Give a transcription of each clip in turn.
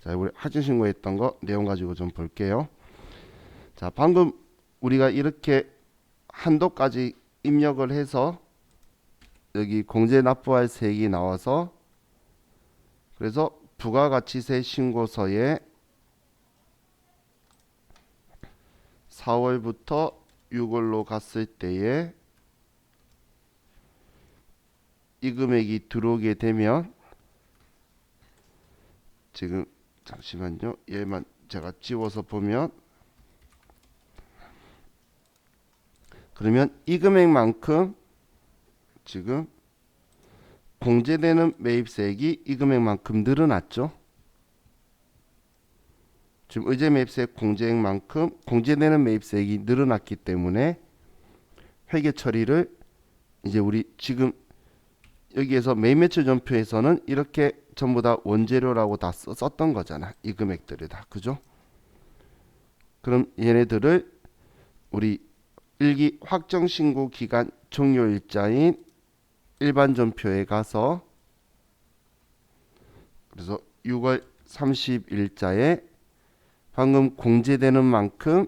자, 우리 하청 신고했던 거 내용 가지고 좀 볼게요. 자, 방금 우리가 이렇게 한도까지 입력을 해서 여기 공제 납부할 세액이 나와서 그래서 부가가치세 신고서에 4월부터 6월로 갔을 때에 이 금액이 들어오게 되면 지금 잠시만요. 얘만 제가 지워서 보면 그러면 이 금액만큼 지금 공제되는 매입세액이 이 금액만큼 늘어났죠. 지금 의제 매입세액 공제액만큼 공제되는 매입세액이 늘어났기 때문에 회계 처리를 이제 우리 지금 여기에서 매입매출 전표에서는 이렇게 전부 다 원재료라고 다 썼던 거잖아. 이 금액들이 다. 그죠? 그럼 얘네들을 우리 일기 확정신고 기간 종료일자인 일반 전표에 가서 그래서 6월 30일자에 방금 공제되는 만큼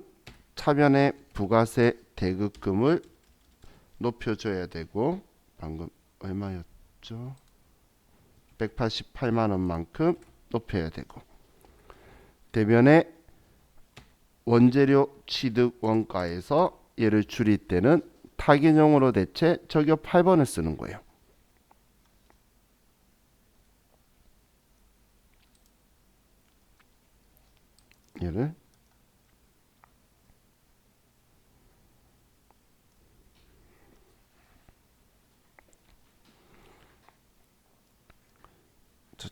차변의 부가세 대급금을 높여줘야 되고 방금 얼마였죠? 188만 원만큼 높여야 되고 대변의 원재료 취득 원가에서 얘를 줄일 때는 타겟용으로 대체 저기요 8번을 쓰는 거예요. 얘를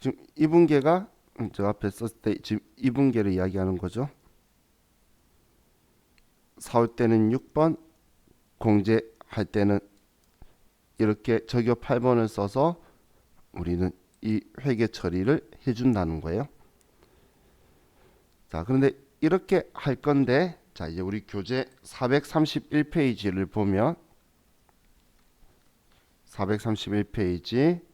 지금 2분계가 저 앞에 썼을 때 지금 2분계를 이야기하는 거죠. 4월 때는 6번, 공제할 때는 이렇게 저기요 8번을 써서 우리는 이 회계 처리를 해준다는 거예요. 자, 그런데 이렇게 할 건데, 자, 이제 우리 교재 431페이지를 보면 431페이지.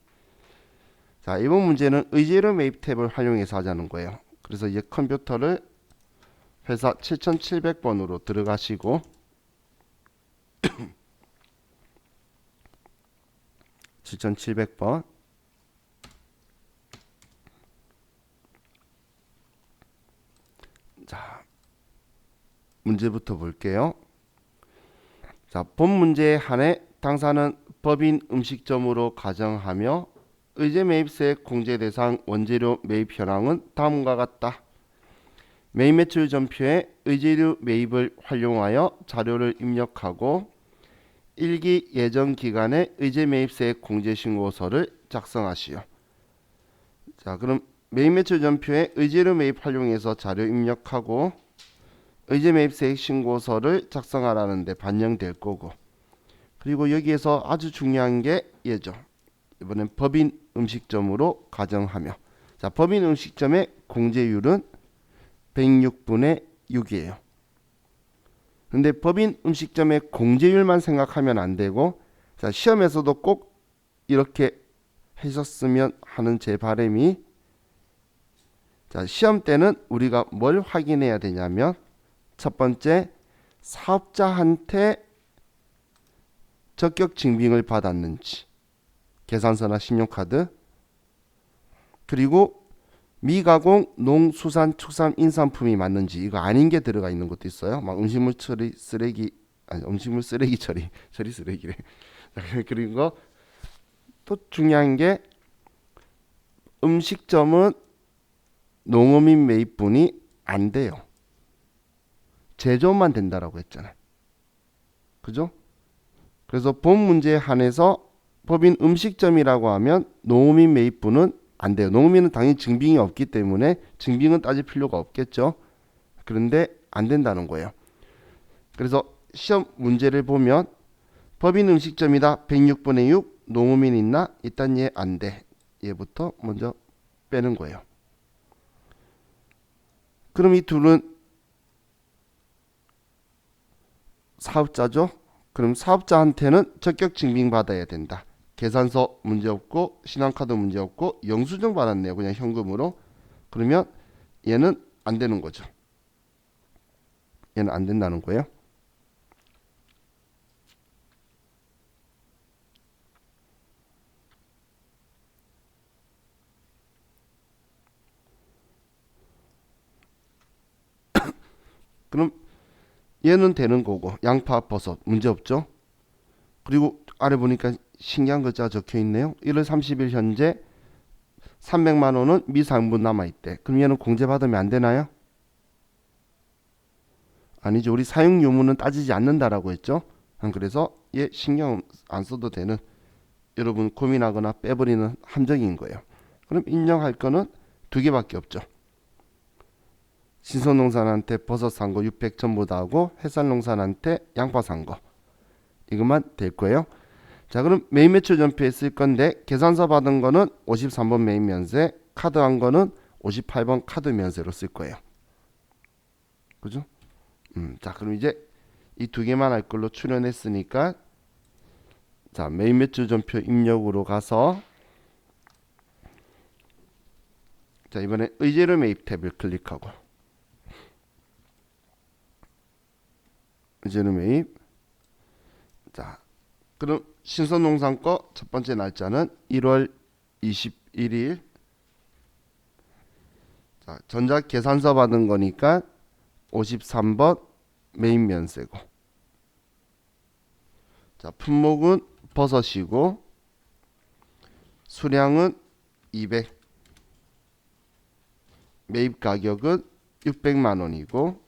자, 이번 문제는 의제료 매입 탭을 활용해서 하자는 거예요. 그래서 이제 컴퓨터를 회사 7700번으로 들어가시고 (7700번) 자, 문제부터 볼게요. 자, 본 문제에 한해 당사는 법인 음식점으로 가정하며 의제 매입세 공제 대상 원재료 매입 현황은 다음과 같다. 매입 매출 전표에 의제료 매입을 활용하여 자료를 입력하고 일기 예정 기간에 의제 매입세 공제 신고서를 작성하시오. 자, 그럼 매입 매출 전표에 의제료 매입 활용해서 자료 입력하고 의제 매입세 신고서를 작성하라는데 반영될 거고 그리고 여기에서 아주 중요한 게 얘죠. 이번엔 법인 음식점으로 가정하며 자, 법인 음식점의 공제율은 106분의 6이에요. 근데 법인 음식점의 공제율만 생각하면 안 되고 자, 시험에서도 꼭 이렇게 하셨으면 하는 제 바람이 자, 시험 때는 우리가 뭘 확인해야 되냐면 첫 번째 사업자한테 적격 증빙을 받았는지 계산서나 신용카드 그리고 미가공 농수산축산인산품이 맞는지 이거 아닌 게 들어가 있는 것도 있어요. 막 음식물 처리 쓰레기 아니 음식물 쓰레기 처리 쓰레기래. 그리고 또 중요한 게 음식점은 농어민 매입분이 안 돼요. 제조업만 된다라고 했잖아요. 그죠? 그래서 본 문제에 한해서 법인 음식점이라고 하면 농어민 매입분은 안 돼요. 농어민은 당연히 증빙이 없기 때문에 증빙은 따질 필요가 없겠죠. 그런데 안 된다는 거예요. 그래서 시험 문제를 보면 법인 음식점이다 106분의 6 농어민 있나? 일단 얘 안 돼. 얘부터 먼저 빼는 거예요. 그럼 이 둘은 사업자죠. 그럼 사업자한테는 적격 증빙 받아야 된다. 계산서 문제없고 신한카드 문제없고 영수증 받았네요. 그냥 현금으로. 그러면 얘는 안 되는 거죠. 얘는 안 된다는 거예요. 그럼 얘는 되는 거고 양파, 버섯 문제 없죠. 그리고 아래 보니까 신기한 글자가 적혀 있네요. 1월 30일 현재 300만 원은 미상분 남아 있대. 그럼 얘는 공제 받으면 안 되나요? 아니죠. 우리 사용 유무는 따지지 않는다라고 했죠. 그래서 얘 신경 안 써도 되는, 여러분 고민하거나 빼버리는 함정인 거예요. 그럼 인정할 거는 두 개밖에 없죠. 신선농산한테 버섯 산 거 600 전부 다 하고 햇살농산한테 양파 산 거, 이것만 될 거예요. 자, 그럼 메인 매출 전표에 쓸 건데 계산서 받은 거는 53번 메인 면세, 카드 한 거는 58번 카드 면세로 쓸 거예요. 그죠? 자, 그럼 이제 이 두 개만 할 걸로 출연했으니까, 자, 메인 매출 전표 입력으로 가서, 자, 이번에 의제료 매입 탭을 클릭하고, 의제료 매입. 자, 그럼 신선농산 거 첫 번째 날짜는 1월 21일. 자, 전작 계산서 받은 거니까 53번 메인 면세고. 자, 품목은 버섯이고 수량은 200. 매입 가격은 600만 원이고.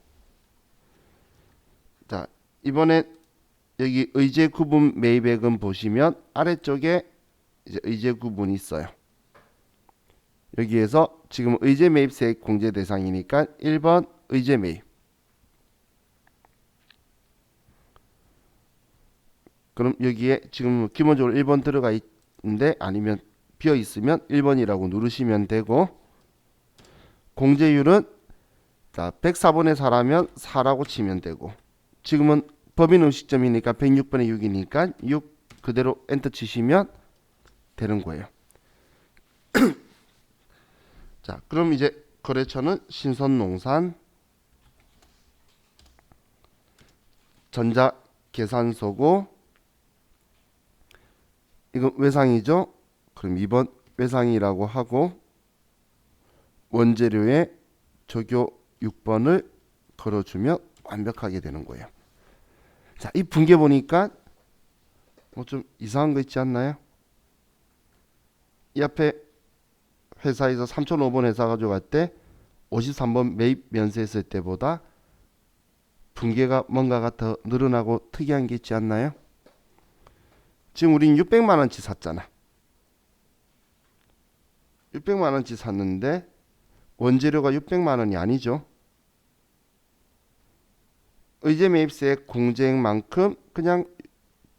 자, 이번에 여기 의제 구분 매입액은 보시면 아래쪽에 이제 의제 구분이 있어요. 여기에서 지금 의제 매입세액 공제 대상이니까 1번 의제 매입. 그럼 여기에 지금 기본적으로 1번 들어가 있는데 아니면 비어 있으면 1번이라고 누르시면 되고, 공제율은 자 104번에 4라면 4라고 치면 되고, 지금은 법인 음식점이니까 106번에 6이니까 6 그대로 엔터 치시면 되는 거예요. 자, 그럼 이제 거래처는 신선농산, 전자계산서고, 이건 외상이죠. 그럼 2번 외상이라고 하고, 원재료에 조교 6번을 걸어주면 완벽하게 되는 거예요. 자, 이 분계 보니까 뭐 좀 이상한 거 있지 않나요? 이 앞에 회사에서 3005번 회사 가져갈 때 53번 매입 면세했을 때보다 분계가 뭔가가 더 늘어나고 특이한 게 있지 않나요? 지금 우린 600만 원치 샀잖아. 600만 원치 샀는데 원재료가 600만 원이 아니죠. 의제 매입세액 공제액만큼 그냥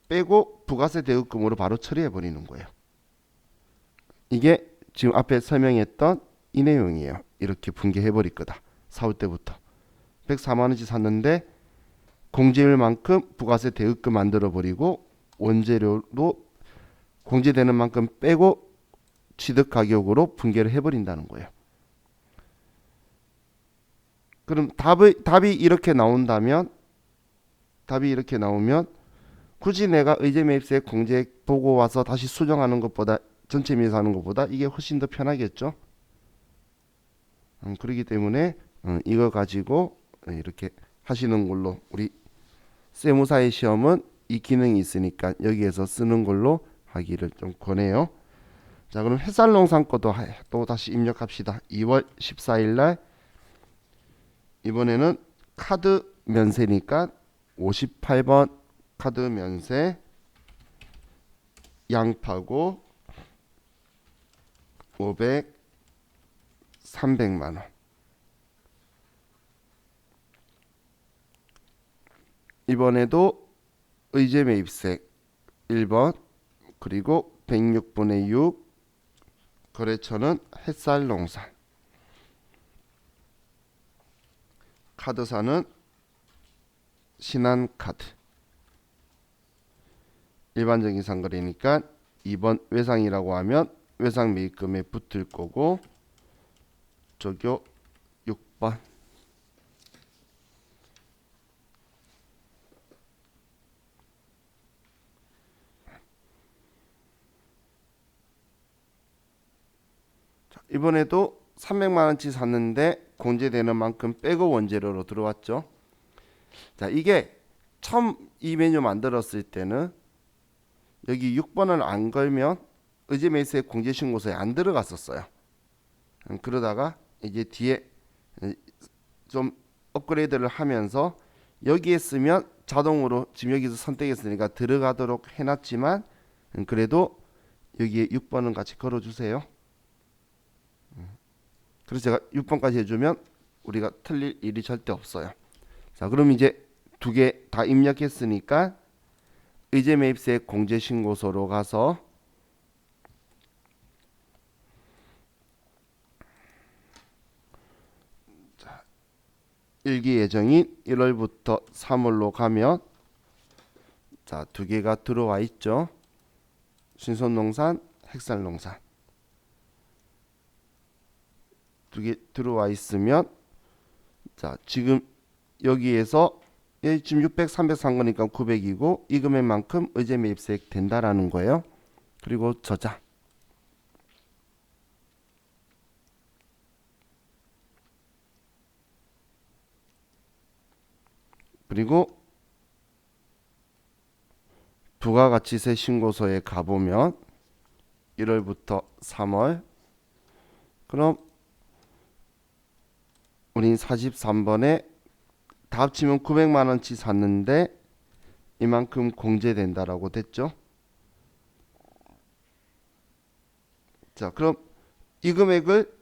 빼고 부가세 대우금으로 바로 처리해 버리는 거예요. 이게 지금 앞에 설명했던 이 내용이에요. 이렇게 분개해 버릴 거다. 사올 때부터 104만 원치 샀는데 공제율만큼 부가세 대우금 만들어 버리고 원재료도 공제되는 만큼 빼고 취득 가격으로 분개를 해 버린다는 거예요. 그럼 답이 이렇게 나오면 굳이 내가 의제 매입세 공제액 보고 와서 다시 수정하는 것보다, 전체 미사하는 것보다 이게 훨씬 더 편하겠죠. 그렇기 때문에 이거 가지고 이렇게 하시는 걸로, 우리 세무사의 시험은 이 기능이 있으니까 여기에서 쓰는 걸로 하기를 좀 권해요. 자, 그럼 햇살농산 거도 또 다시 입력합시다. 2월 14일 날, 이번에는 카드 면세니까 58번 카드 면세, 양파고 500, 300만 원. 이번에도 의제 매입세 1번, 그리고 106분의 6, 거래처는 햇살농산, 카드사는 신한카드. 일반적인 상거래니까 2번 외상이라고 하면 외상 매입금에 붙을 거고, 조교 6번. 이번에도 300만 원치 샀는데 공제되는 만큼 백업 원재료로 들어왔죠. 자, 이게 처음 이 메뉴 만들었을 때는 여기 6번을 안 걸면 의제 매수의 공제 신고서에 안 들어갔었어요. 그러다가 이제 뒤에 좀 업그레이드를 하면서 여기에 쓰면 자동으로 지금 여기서 선택했으니까 들어가도록 해놨지만 그래도 여기에 6번은 같이 걸어주세요. 그래서 제가 6번까지 해주면 우리가 틀릴 일이 절대 없어요. 자, 그럼 이제 두 개 다 입력했으니까 의제 매입세 공제 신고서로 가서 일기 예정인 1월부터 3월로 가면 자, 두 개가 들어와 있죠. 신선농산, 핵산농산 두 개 들어와 있으면 자, 지금 여기에서 지금 600, 300 산 거니까 900이고 이 금액만큼 의제 매입세액 된다라는 거예요. 그리고 저장. 그리고 부가가치세 신고서에 가보면 1월부터 3월 그럼 우린 43번에 다 합치면 900만 원치 샀는데 이만큼 공제된다라고 됐죠. 자, 그럼 이 금액을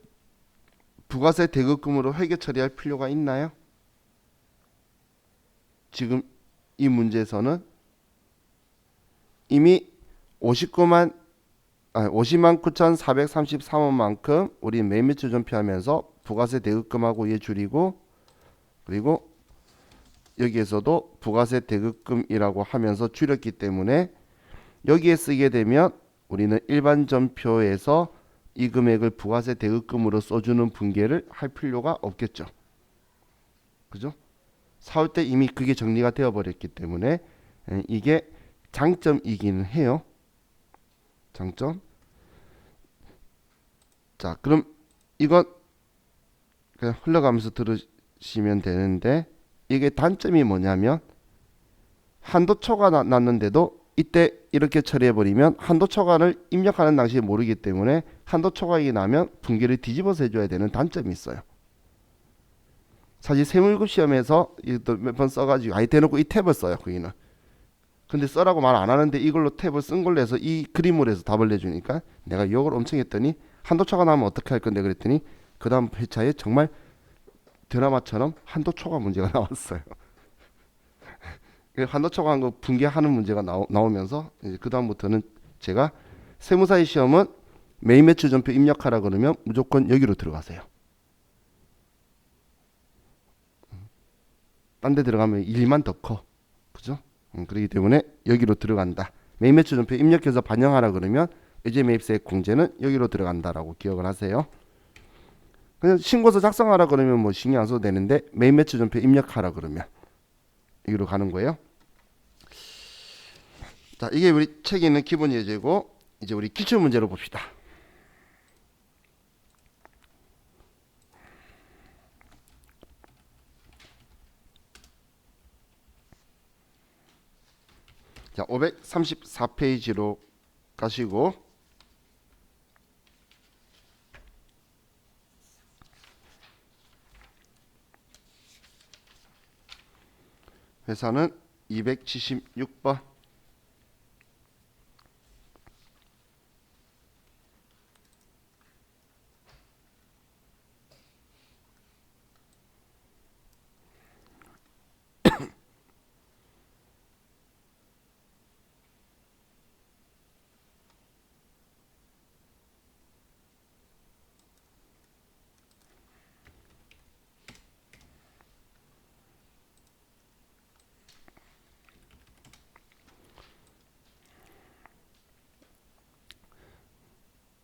부가세 대급금으로 회계 처리할 필요가 있나요? 지금 이 문제에서는 이미 50만 9,433원만큼 우리 매매처 전표하면서 부가세 대급금하고 얘 줄이고 그리고 여기에서도 부가세 대급금이라고 하면서 줄였기 때문에 여기에 쓰게 되면 우리는 일반 전표에서 이 금액을 부가세 대급금으로 써주는 분계를 할 필요가 없겠죠. 그죠? 사올 때 이미 그게 정리가 되어 버렸기 때문에 이게 장점이기는 해요. 장점. 자, 그럼 이건 그냥 흘러가면서 들으시면 되는데 이게 단점이 뭐냐면 한도 초과 났는데도 이때 이렇게 처리해 버리면 한도 초과를 입력하는 당시에 모르기 때문에 한도 초과액이 나면 분기를 뒤집어서 해줘야 되는 단점이 있어요. 사실 세무급 시험에서 이것도 몇 번 써가지고 아예 대놓고 이 탭을 써요. 거기는. 근데 써라고 말 안 하는데 이걸로 탭을 쓴 걸로 해서 이 그림으로 해서 답을 내주니까 내가 욕을 엄청 했더니 한도 초과 나면 어떻게 할 건데 그랬더니 그 다음 회차에 정말 드라마처럼 한도 초과 문제가 나왔어요. 한도 초과한 거 분개하는 문제가 나오면서 이제 그 다음부터는 제가 세무사의 시험은 매입 매출 전표 입력하라 그러면 무조건 여기로 들어가세요. 딴 데 들어가면 일만 더 커. 그죠? 그렇기 때문에 여기로 들어간다. 매입 매출 전표 입력해서 반영하라 그러면 의제 매입세 공제는 여기로 들어간다라고 기억을 하세요. 그냥 신고서 작성하라 그러면 뭐 신경 안 써도 되는데 매입 매출 전표 입력하라 그러면 여기로 가는 거예요. 자, 이게 우리 책에 있는 기본 예제고 이제 우리 기출 문제로 봅시다. 자, 534페이지로 가시고 회사는 276번.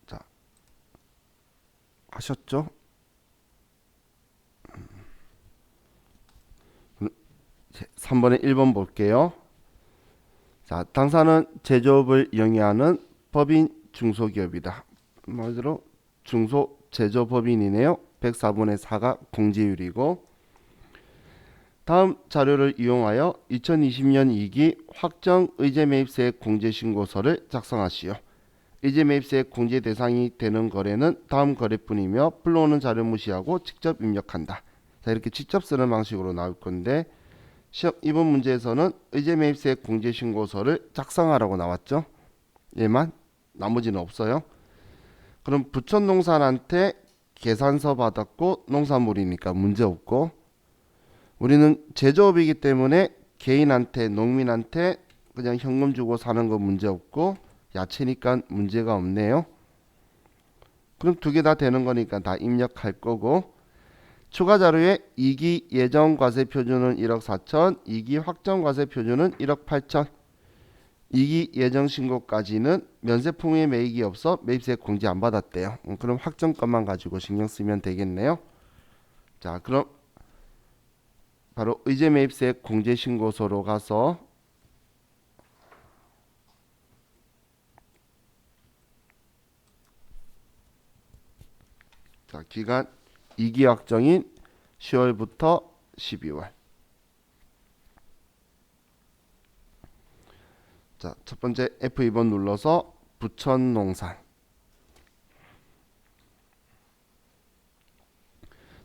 자, 하셨죠? 3번에 1번 볼게요. 자, 당사는 제조업을 영위하는 법인 중소기업이다. 말대로 중소제조법인이네요. 104분의 4가 공제율이고, 다음 자료를 이용하여 2020년 2기 확정 의제매입세 공제신고서를 작성하시오. 의제매입세 공제 대상이 되는 거래는 다음 거래뿐이며 불러오는 자료 무시하고 직접 입력한다. 자, 이렇게 직접 쓰는 방식으로 나올 건데, 시험 이번 문제에서는 의제매입세 공제신고서를 작성하라고 나왔죠. 얘만, 나머지는 없어요. 그럼 부천농산한테 계산서 받았고 농산물이니까 문제 없고, 우리는 제조업이기 때문에 개인한테, 농민한테 그냥 현금 주고 사는 거 문제 없고, 야채니까 문제가 없네요. 그럼 두 개 다 되는 거니까 다 입력할 거고, 추가 자료에 2기 예정 과세 표준은 1억 4천, 2기 확정 과세 표준은 1억 8천. 2기 예정 신고까지는 면세품의 매입이 없어 매입세 공제 안 받았대요. 그럼 확정 것만 가지고 신경 쓰면 되겠네요. 자, 그럼 바로 의제 매입세 공제 신고서로 가서 자, 기간 2기 확정인 10월부터 12월. 자, 첫 번째 F2번 눌러서 부천농산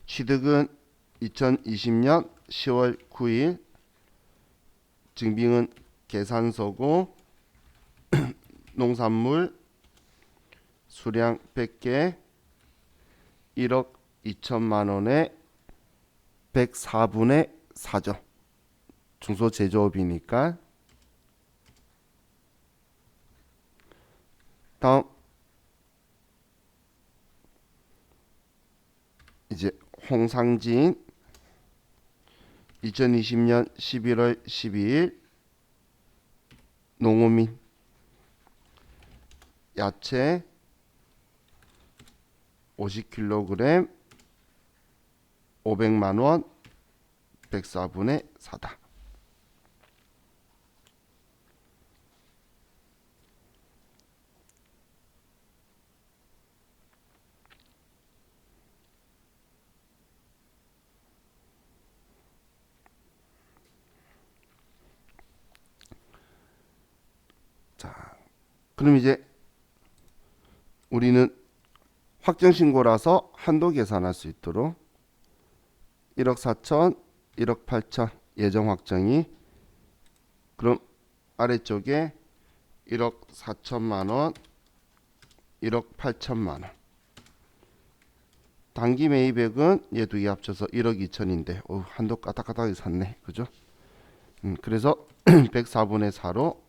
취득은 2020년 10월 9일, 증빙은 계산서고 농산물 수량 100개 1억 2천만 원에 104분의 4죠. 중소제조업이니까. 다음 이제 홍상진 2020년 11월 12일 농어민 야채 50kg 500만원 104분의 4다. 자, 그럼 이제 우리는 확정신고라서 한도 계산할 수 있도록 1억 4천, 1억 8천 예정 확정이, 그럼 아래쪽에 1억 4천만 원, 1억 8천만 원. 단기 매입액은 얘 두 개 합쳐서 1억 2천인데 한도 까딱까딱하게 샀네. 그죠? 그래서 104분의 4로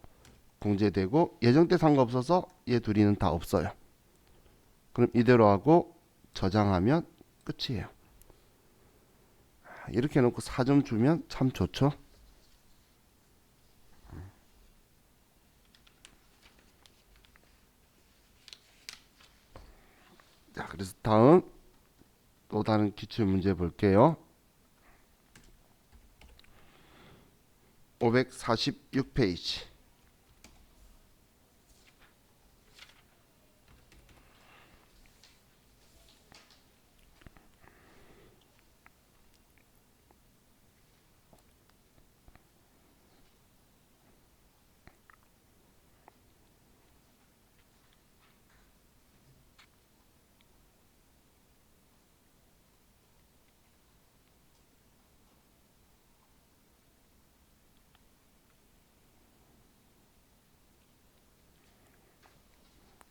공제되고, 예정 때 산 거 없어서 얘 둘이는 다 없어요. 그럼 이대로 하고 저장하면 끝이에요. 이렇게 해놓고 4점 주면 참 좋죠. 자, 그래서 다음 또 다른 기출문제 볼게요. 546페이지.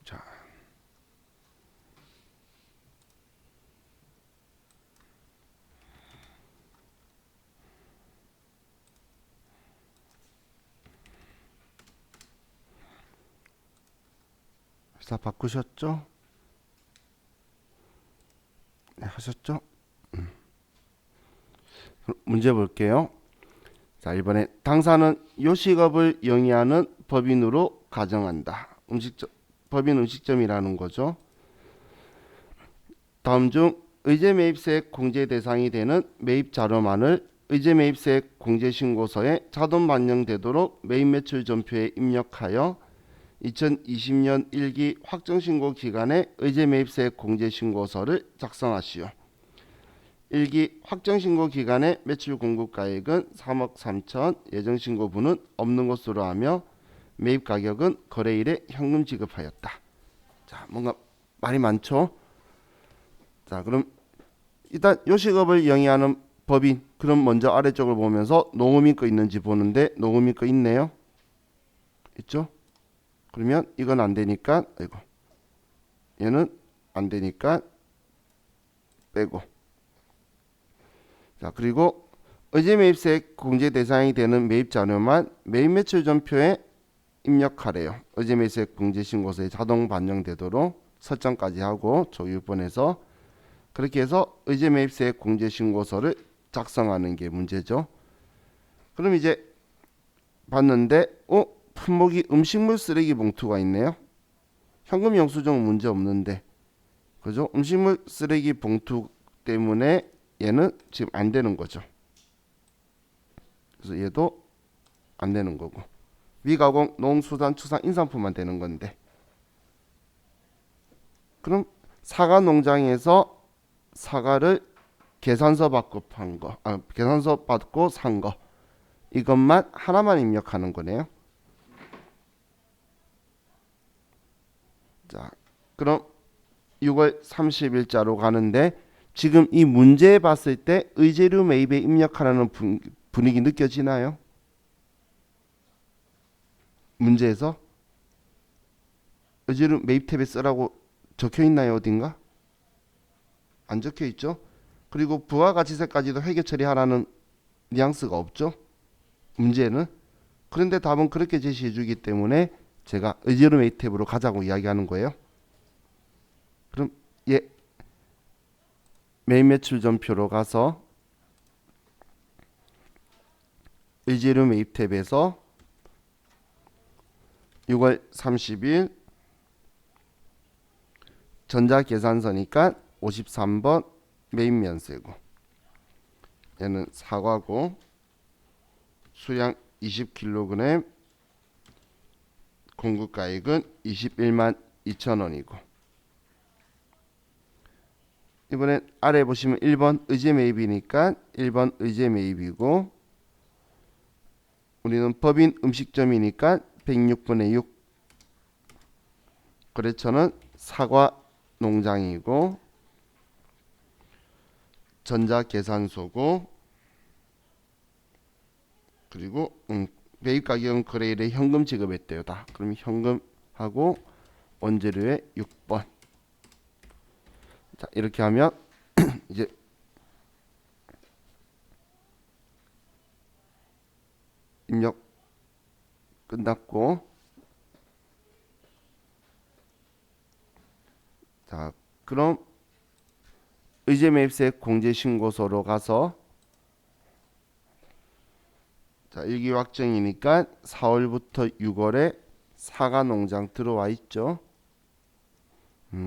자, 회사 바꾸셨죠? 네, 하셨죠? 문제 볼게요. 자, 이번에 당사는 요식업을 영위하는 법인으로 가정한다. 법인 음식점이라는 거죠. 다음 중 의제 매입세 공제 대상이 되는 매입 자료만을 의제 매입세액 공제신고서에 자동 반영되도록 매입 매출 전표에 입력하여 2020년 1기 확정신고 기간에 의제 매입세액 공제신고서를 작성하시오. 1기 확정신고 기간에 매출 공급가액은 3억 3천, 예정신고분은 없는 것으로 하며 매입가격은 거래일에 현금 지급하였다. 자, 뭔가 말이 많죠? 자, 그럼 일단 요식업을 영위하는 법인, 그럼 먼저 아래쪽을 보면서 농음인 거 있는지 보는데 농음인 거 있네요. 있죠? 그러면 이건 안 되니까, 아이고, 얘는 안 되니까 빼고. 자, 그리고 의제 매입세액 공제 대상이 되는 매입 자료만 매입 매출 전표에 입력하래요. 의제 매입세액 공제 신고서에 자동 반영되도록 설정까지 하고 조6번에서 그렇게 해서 의제 매입세액 공제 신고서를 작성하는 게 문제죠. 그럼 이제 봤는데 품목이 음식물 쓰레기 봉투가 있네요. 현금 영수증은 문제 없는데, 그죠? 음식물 쓰레기 봉투 때문에 얘는 지금 안 되는 거죠. 그래서 얘도 안 되는 거고, 미가공 농수산 추산 인산품만 되는 건데, 그럼 사과 농장에서 사과를 계산서 받고 판 거, 계산서 받고 산 거, 이것만 하나만 입력하는 거네요. 자, 그럼 6월 30일자로 가는데 지금 이 문제 봤을 때 의제료 매입에 입력하라는 분위기 느껴지나요? 문제에서 의제료 매입 탭에 쓰라고 적혀 있나요, 어딘가? 안 적혀 있죠? 그리고 부가가치세까지도 회계 처리하라는 뉘앙스가 없죠? 문제는. 그런데 답은 그렇게 제시해 주기 때문에 제가 의제료 매입 탭으로 가자고 이야기하는 거예요. 그럼 매입 매출 전표로 가서 의제료 매입 탭에서 6월 30일 전자계산서니까 53번 매입 면세고, 얘는 사과고 수량 20kg, 공급가액은 21만 2천원이고, 이번엔 아래 보시면 1번 의제 매입이니까 1번 의제 매입이고, 우리는 법인 음식점이니까 106분의 6, 거래처는 사과 농장이고 전자계산소고, 그리고 매입 가격은 거래일에 현금 지급했대요. 다. 그럼 현금하고 원재료의 6번. 자, 이렇게 하면 이제 입력 끝났고, 자, 그럼 의제 매입세액 공제 신고서로 가서, 자, 일기 확정이니까 4월부터 6월에 사과 농장 들어와 있죠.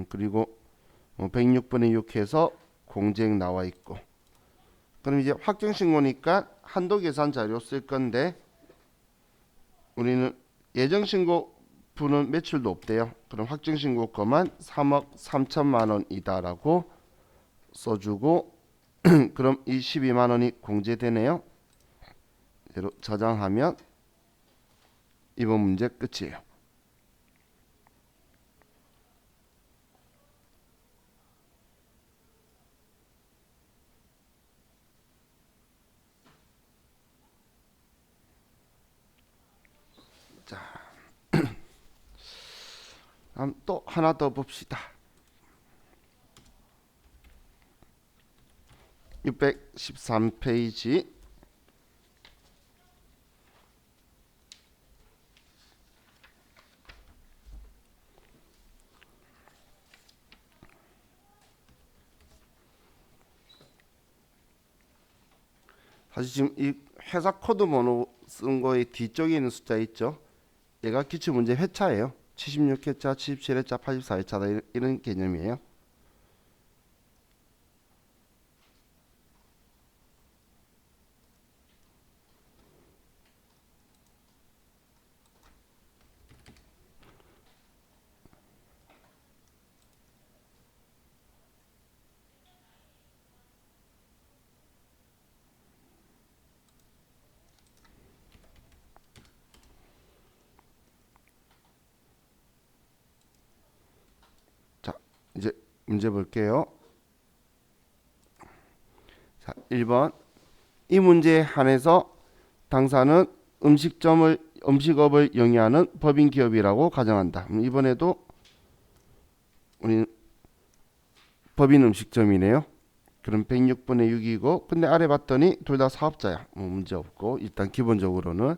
그리고 106분의 6 해서 공제액 나와 있고, 그럼 이제 확정 신고니까 한도 계산 자료 쓸 건데, 우리는 예정 신고분은 매출도 없대요. 그럼 확정 신고 거만 3억 3천만 원이다라고 써주고 그럼 이 12만 원이 공제되네요. 이대로 저장하면 이번 문제 끝이에요. 자, 다음 또 하나 더 봅시다. 613페이지. 사실 지금 이 회사 코드 번호 쓴 거의 뒤쪽에 있는 숫자 있죠? 얘가 기출문제 회차예요. 76회차, 77회차, 84회차다 이런 개념이에요. 이제 문제 볼게요. 자, 1번. 이 문제에 한해서 당사는 음식업을 영위하는 법인 기업이라고 가정한다. 이번에도 우리 법인 음식점이네요. 그럼 106분의 6이고, 근데 아래 봤더니 둘 다 사업자야. 문제 없고, 일단 기본적으로는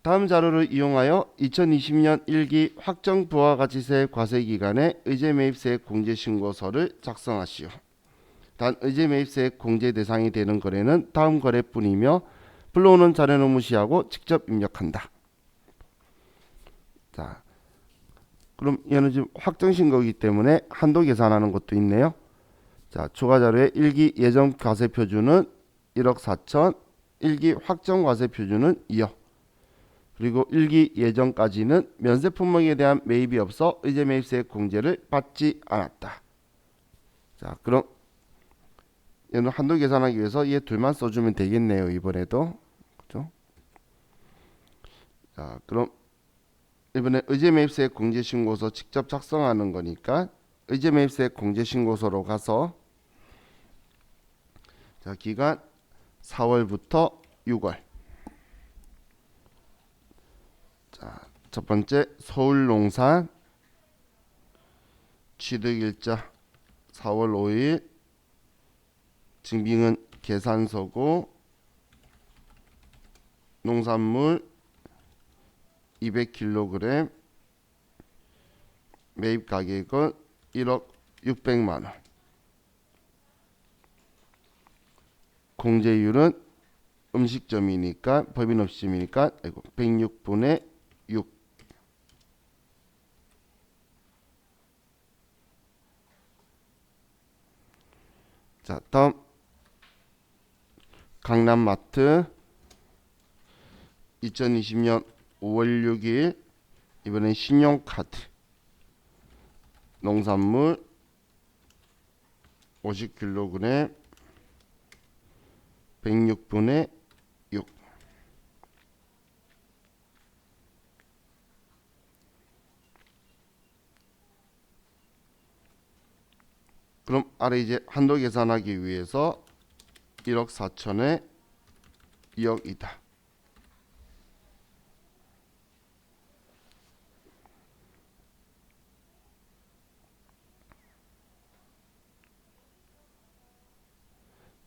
다음 자료를 이용하여 2020년 1기 확정 부가가치세 과세 기간에 의제 매입세액 공제 신고서를 작성하시오. 단 의제 매입세액 공제 대상이 되는 거래는 다음 거래뿐이며 불러오는 자료는 무시하고 직접 입력한다. 자, 그럼 얘는 지금 확정 신고이기 때문에 한도 계산하는 것도 있네요. 자, 추가 자료에 1기 예정 과세 표준은 1억 4천, 1기 확정 과세 표준은 2억. 그리고 1기 예정까지는 면세 품목에 대한 매입이 없어 의제 매입세액 공제를 받지 않았다. 자, 그럼 얘는 한도 계산하기 위해서 얘 둘만 써주면 되겠네요. 이번에도. 그죠? 자, 그럼 이번에 의제 매입세액 공제 신고서 직접 작성하는 거니까 의제 매입세액 공제 신고서로 가서 자, 기간 4월부터 6월. 자, 첫 번째 서울농산 취득일자 4월 5일, 증빙은 계산서고, 농산물 200kg, 매입 가격은 1억 600만원, 공제율은 음식점이니까 법인 음식점이니까 106분의 6. 자, 다음 강남마트 2020년 5월 6일, 이번엔 신용카드 농산물 50kg, 106분의 6. 그럼 아래 이제 한도 계산하기 위해서 1억 4천에 2억이다.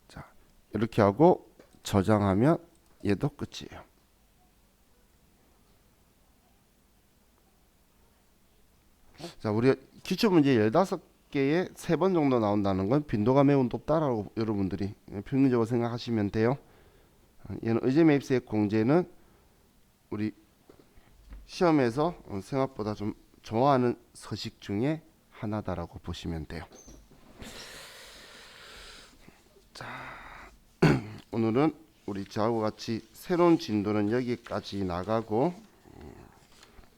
자, 이렇게 하고 저장하면 얘도 끝이에요. 자, 우리가 기출문제 15개에 3번 정도 나온다는 건 빈도가 매우 높다라고 여러분들이 평균적으로 생각하시면 돼요. 얘는 의제 매입세액 공제는 우리 시험에서 생각보다 좀 좋아하는 서식 중에 하나다라고 보시면 돼요. 자, 오늘은 우리 저하고 같이 새로운 진도는 여기까지 나가고,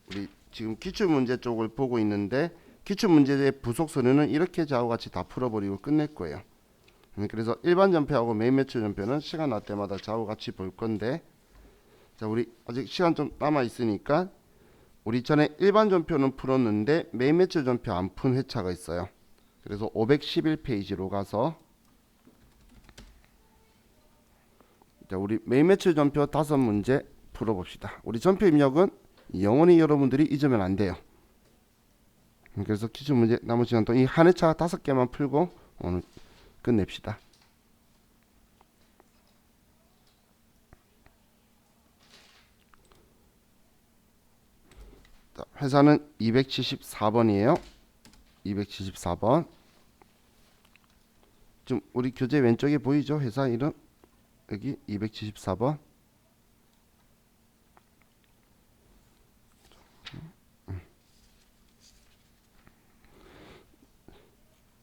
우리 지금 기출문제 쪽을 보고 있는데 기출문제의 부속 서류는 이렇게 저하고 같이 다 풀어버리고 끝낼 거예요. 그래서 일반 전표하고 매입 매출 전표는 시간 날 때마다 저하고 같이 볼 건데, 자, 우리 아직 시간 좀 남아 있으니까 우리 전에 일반 전표는 풀었는데 매입 매출 전표 안 푼 회차가 있어요. 그래서 511페이지로 가서 자, 우리 매입 매출 전표 5문제 풀어봅시다. 우리 전표 입력은 영원히 여러분들이 잊으면 안 돼요. 그래서 기출 문제 남은 시간 동안 이 한 회차 5개만 풀고 오늘 끝냅시다. 자, 회사는 274번이에요. 274번. 지금 우리 교재 왼쪽에 보이죠? 회사 이름 여기 274번.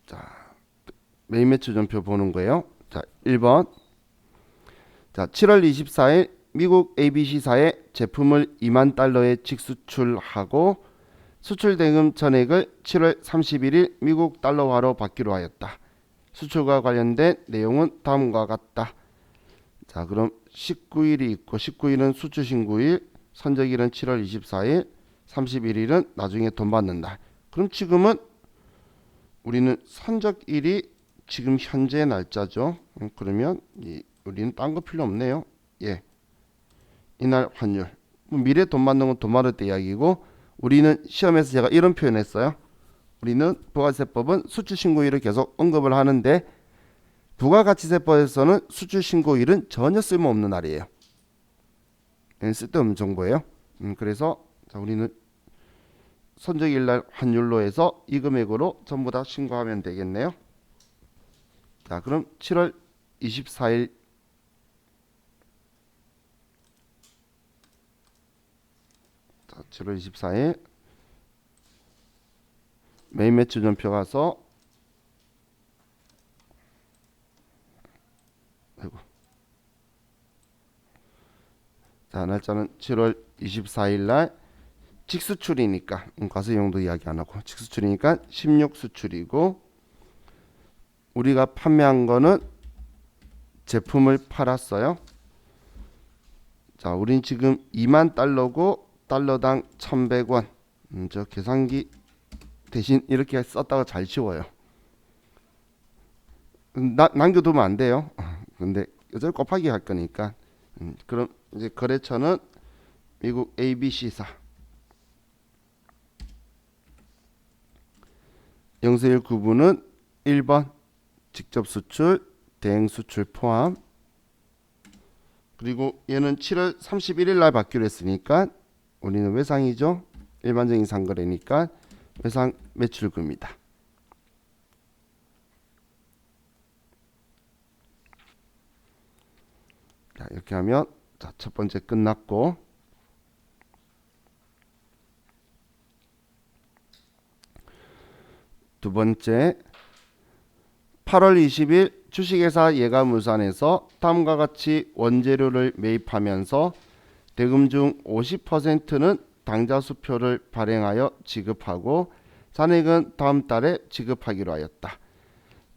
자, 매입 매출 전표 보는 거예요. 자, 1번. 자, 7월 24일 미국 ABC사에 제품을 2만 달러에 직수출하고 수출 대금 전액을 7월 31일 미국 달러화로 받기로 하였다. 수출과 관련된 내용은 다음과 같다. 자, 그럼 19일이 있고 19일은 수출 신고일, 선적일은 7월 24일, 31일은 나중에 돈 받는 날. 그럼 지금은 우리는 선적일이 지금 현재 날짜죠. 그러면 우리는 딴 거 필요 없네요. 예, 이날 환율. 미래 돈 받는 건 돈 받을 때 이야기고, 우리는 시험에서 제가 이런 표현했어요. 우리는 부가세법은 수출신고일을 계속 언급을 하는데 부가가치세법에서는 수출신고일은 전혀 쓸모없는 날이에요. 쓸데없는 정보예요. 그래서 자, 우리는 선적일날 환율로 해서 이 금액으로 전부 다 신고하면 되겠네요. 자, 그럼 7월 24일 자, 7월 24일 메인 매출 전표 가서 아이고. 자, 날짜는 7월 24일 날 직수출이니까 과세용도 이야기 안 하고 직수출이니까 16 수출이고, 우리가 판매한 거는 제품을 팔았어요. 자, 우린 지금 2만 달러고 달러당 1,100원. 저 계산기 대신 이렇게 썼다가 잘 치워요. 남겨두면 안 돼요. 근데 어차피 곱하기 할 거니까. 그럼 이제 거래처는 미국 ABC사. 영세일 구분은 1번 직접 수출, 대행 수출 포함. 그리고 얘는 7월 31일 날 받기로 했으니까 우리는 외상이죠. 일반적인 상거래니까 외상 매출금이다. 자, 이렇게 하면 자, 첫 번째 끝났고, 두 번째 8월 20일 주식회사 예가물산에서 다음과 같이 원재료를 매입하면서 대금 중 50%는 당좌 수표를 발행하여 지급하고 잔액은 다음 달에 지급하기로 하였다.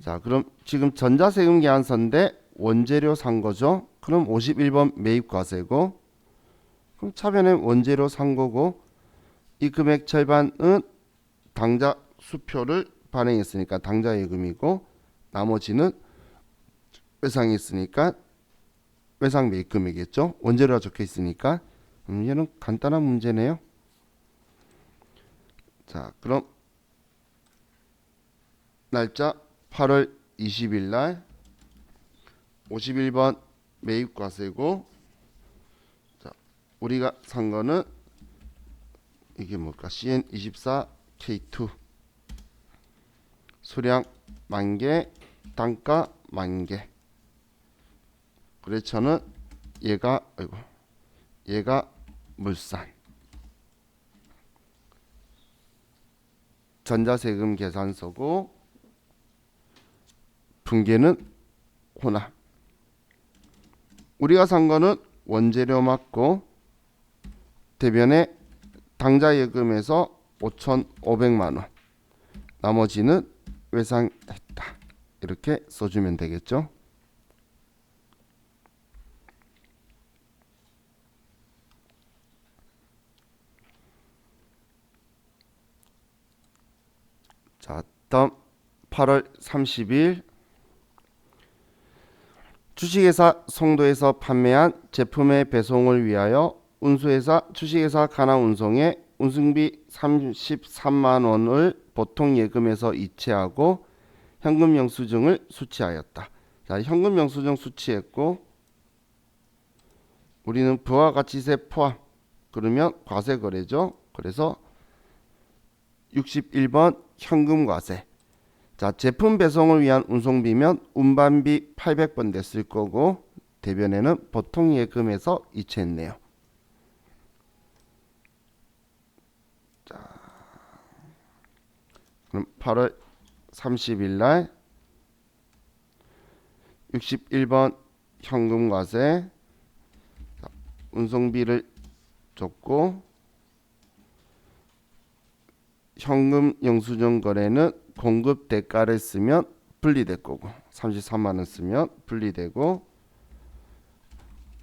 자, 그럼 지금 전자세금 계산서인데 원재료 산 거죠. 그럼 51번 매입과세고, 그럼 차변에 원재료 산 거고, 이 금액 절반은 당좌 수표를 발행했으니까 당좌 예금이고, 나머지는 외상이 있으니까 외상 매입금이겠죠. 원재료가 적혀 있으니까. 얘는 간단한 문제네요. 자, 그럼 날짜 8월 20일 날 51번 매입과세고, 자, 우리가 산 거는 이게 뭘까? CN24 K2 수량 10,000개, 단가 10,000개. 거래처는 얘가 물산. 전자세금 계산서고, 분계는 혼합. 우리가 산 거는 원재료 맞고 대변에 당좌 예금에서 5,500만 원. 나머지는 외상했다. 이렇게 써주면 되겠죠. 자, 다음 8월 30일 주식회사 송도에서 판매한 제품의 배송을 위하여 운수회사 주식회사 가나운송에 운송비 33만 원을 보통 예금에서 이체하고 현금 영수증을 수취하였다. 자, 현금 영수증 수취했고, 우리는 부가가치세 포함. 그러면 과세 거래죠. 그래서 61번 현금 과세. 자, 제품 배송을 위한 운송비면 운반비 800번 냈을 거고, 대변에는 보통 예금에서 이체했네요. 자, 그럼 8월 30일 날 61번 현금 과세. 자, 운송비를 줬고, 현금 영수증 거래는 공급 대가를 쓰면 분리될 거고, 33만 원 쓰면 분리되고,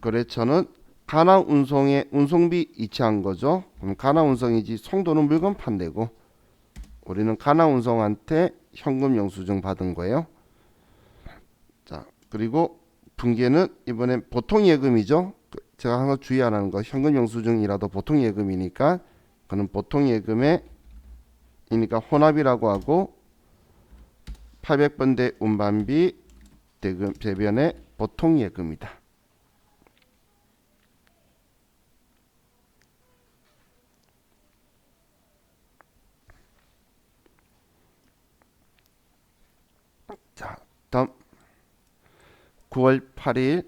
거래처는 가나운송에 운송비 이체한 거죠. 그럼 가나운송이지 송도는 물건 판대고 우리는 가나운송한테 현금 영수증 받은 거예요. 자, 그리고 분계는 이번엔 보통 예금이죠. 제가 항상 주의하라는 거, 현금 영수증이라도 보통 예금이니까 그는 보통 예금에 이니까 혼합이라고 하고 800번대 운반비 대변에 보통 예금이다. 자, 다음 9월 8일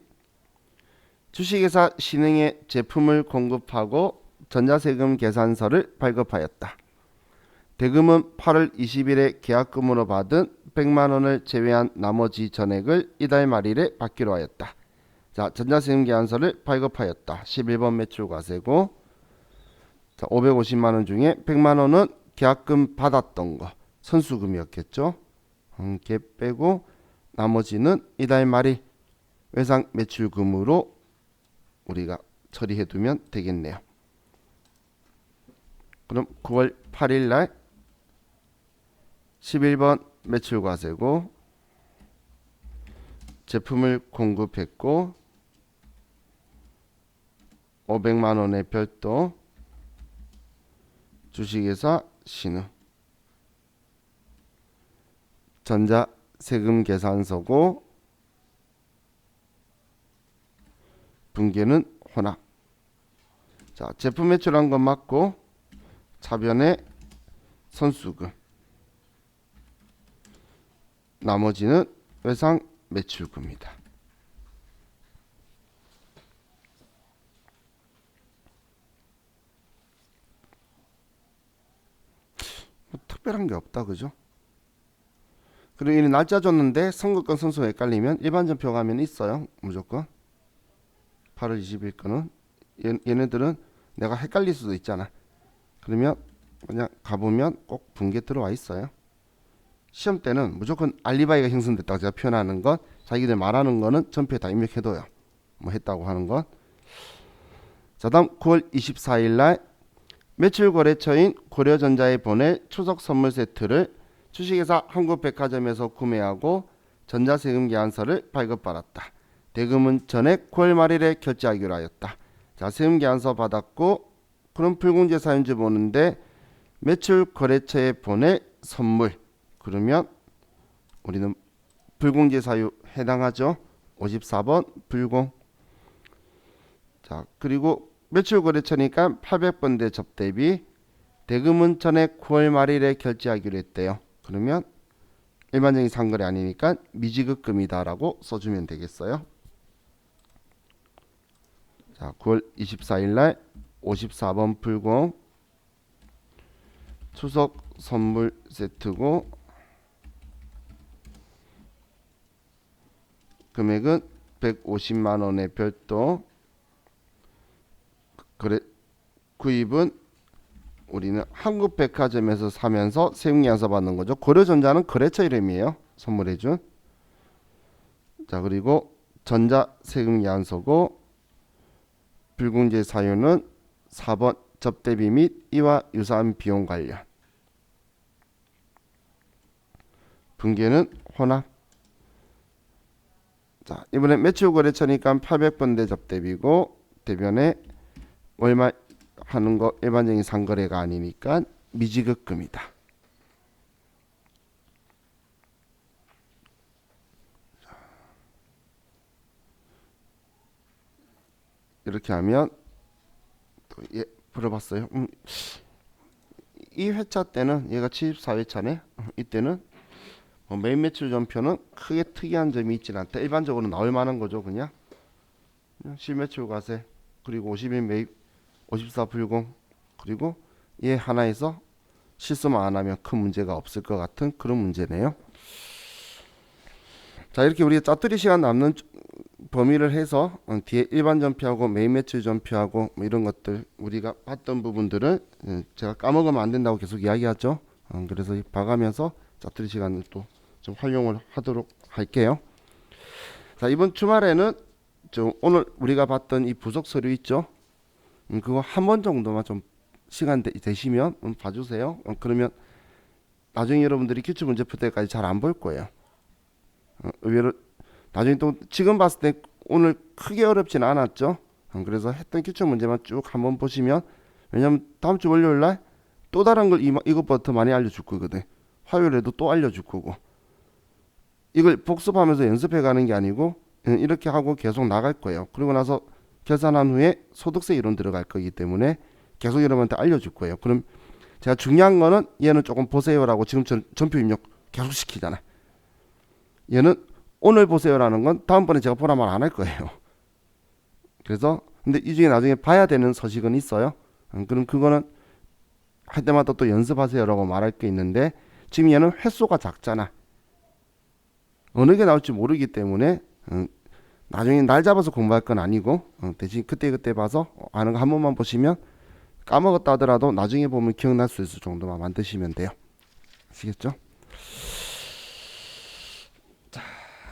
주식회사 신흥에 제품을 공급하고 전자세금 계산서를 발급하였다. 대금은 8월 20일에 계약금으로 받은 100만 원을 제외한 나머지 전액을 이달 말일에 받기로 하였다. 자, 전자세금 계산서를 발급하였다. 11번 매출과세고, 자, 550만 원 중에 100만 원은 계약금 받았던 거, 선수금이었겠죠. 걔 빼고 나머지는 이달 말일 외상 매출금으로 우리가 처리해 두면 되겠네요. 그럼 9월 8일 날 11번 매출과세고 제품을 공급했고 500만 원의 별도 주식회사 신흥 전자세금 계산서고 분계는 혼합. 자, 제품 매출한 건 맞고 차변에 선수금 나머지는 외상 매출금이다. 뭐 특별한 게 없다, 그죠? 그리고 이 날짜 줬는데 선거권 선수가 헷갈리면 일반 전표 가면 있어요, 무조건. 8월 20일 거는 얘네들은 내가 헷갈릴 수도 있잖아. 그러면 그냥 가보면 꼭 분계 들어와 있어요. 시험 때는 무조건 알리바이가 형성됐다고 제가 표현하는 건 자기들 말하는 거는 전표에 다 입력해둬요. 뭐 했다고 하는 건. 자, 다음 9월 24일 날 매출거래처인 고려전자에 보낼 추석 선물 세트를 주식회사 한국백화점에서 구매하고 전자세금 계산서를 발급받았다. 대금은 전액 9월 말일에 결제하기로 하였다. 자, 세금 계산서 받았고 그럼 불공제 사연지 보는데 매출 거래처에 보낼 선물 그러면 우리는 불공제 사유 해당하죠. 54번 불공. 자, 그리고 매출 거래처니까 800번대 접대비 대금은 전액 9월 말일에 결제하기로 했대요. 그러면 일반적인 상거래 아니니까 미지급금이다라고 써주면 되겠어요. 자, 9월 24일 날 54번 불공 추석 선물 세트고 금액은 150만 원의 별도 그래 구입은 우리는 한국백화점에서 사면서 세금계산서 받는 거죠. 고려전자는 거래처 이름이에요. 선물해준. 자, 그리고 전자세금계산서고 불공제 사유는 4번 접대비 및 이와 유사한 비용 관련. 분계는 혼합. 자, 이번엔 매출거래처니까 800번대 접대비고 대변에 월말 하는 거 일반적인 상거래가 아니니까 미지급금이다. 이렇게 하면 또 물어봤어요. 이 회차 때는 얘가 74회차네. 이때는 메인 매출 전표는 크게 특이한 점이 있지는 않다. 일반적으로 나올 만한 거죠. 그냥 실매출 과세 그리고 50일 매입 54 불공 그리고 얘 하나에서 실수만 안 하면 큰 문제가 없을 것 같은 그런 문제네요. 자, 이렇게 우리가 짜투리 시간 남는 범위를 해서 뒤에 일반 전표하고 메인 매출 전표하고 뭐 이런 것들 우리가 봤던 부분들을 제가 까먹으면 안 된다고 계속 이야기하죠. 그래서 봐가면서 짜투리 시간을 또 좀 활용을 하도록 할게요. 자, 이번 주말에는 오늘 우리가 봤던 이 부속 서류 있죠. 그거 한 번 정도만 좀 시간 되시면 봐주세요. 그러면 나중에 여러분들이 기출 문제 풀 때까지 잘 안 볼 거예요. 의외로 나중에 또 지금 봤을 때 오늘 크게 어렵진 않았죠. 그래서 했던 기출 문제만 쭉 한번 보시면, 왜냐면 다음 주 월요일 날 또 다른 걸 이것보다 더 많이 알려줄 거거든. 화요일에도 또 알려줄 거고. 이걸 복습하면서 연습해 가는 게 아니고 이렇게 하고 계속 나갈 거예요. 그리고 나서 계산한 후에 소득세 이론 들어갈 거기 때문에 계속 여러분한테 알려줄 거예요. 그럼 제가 중요한 거는 얘는 조금 보세요라고 지금처럼 전표 입력 계속 시키잖아요. 얘는 오늘 보세요라는 건 다음번에 제가 보라 말 안 할 거예요. 그래서 근데 이 중에 나중에 봐야 되는 서식은 있어요. 그럼 그거는 할 때마다 또 연습하세요라고 말할 게 있는데, 지금 얘는 횟수가 작잖아. 어느 게 나올지 모르기 때문에 나중에 날 잡아서 공부할 건 아니고 대신 그때그때 봐서 아는 거 한 번만 보시면 까먹었다 하더라도 나중에 보면 기억날 수 있을 정도만 만드시면 돼요. 아시겠죠?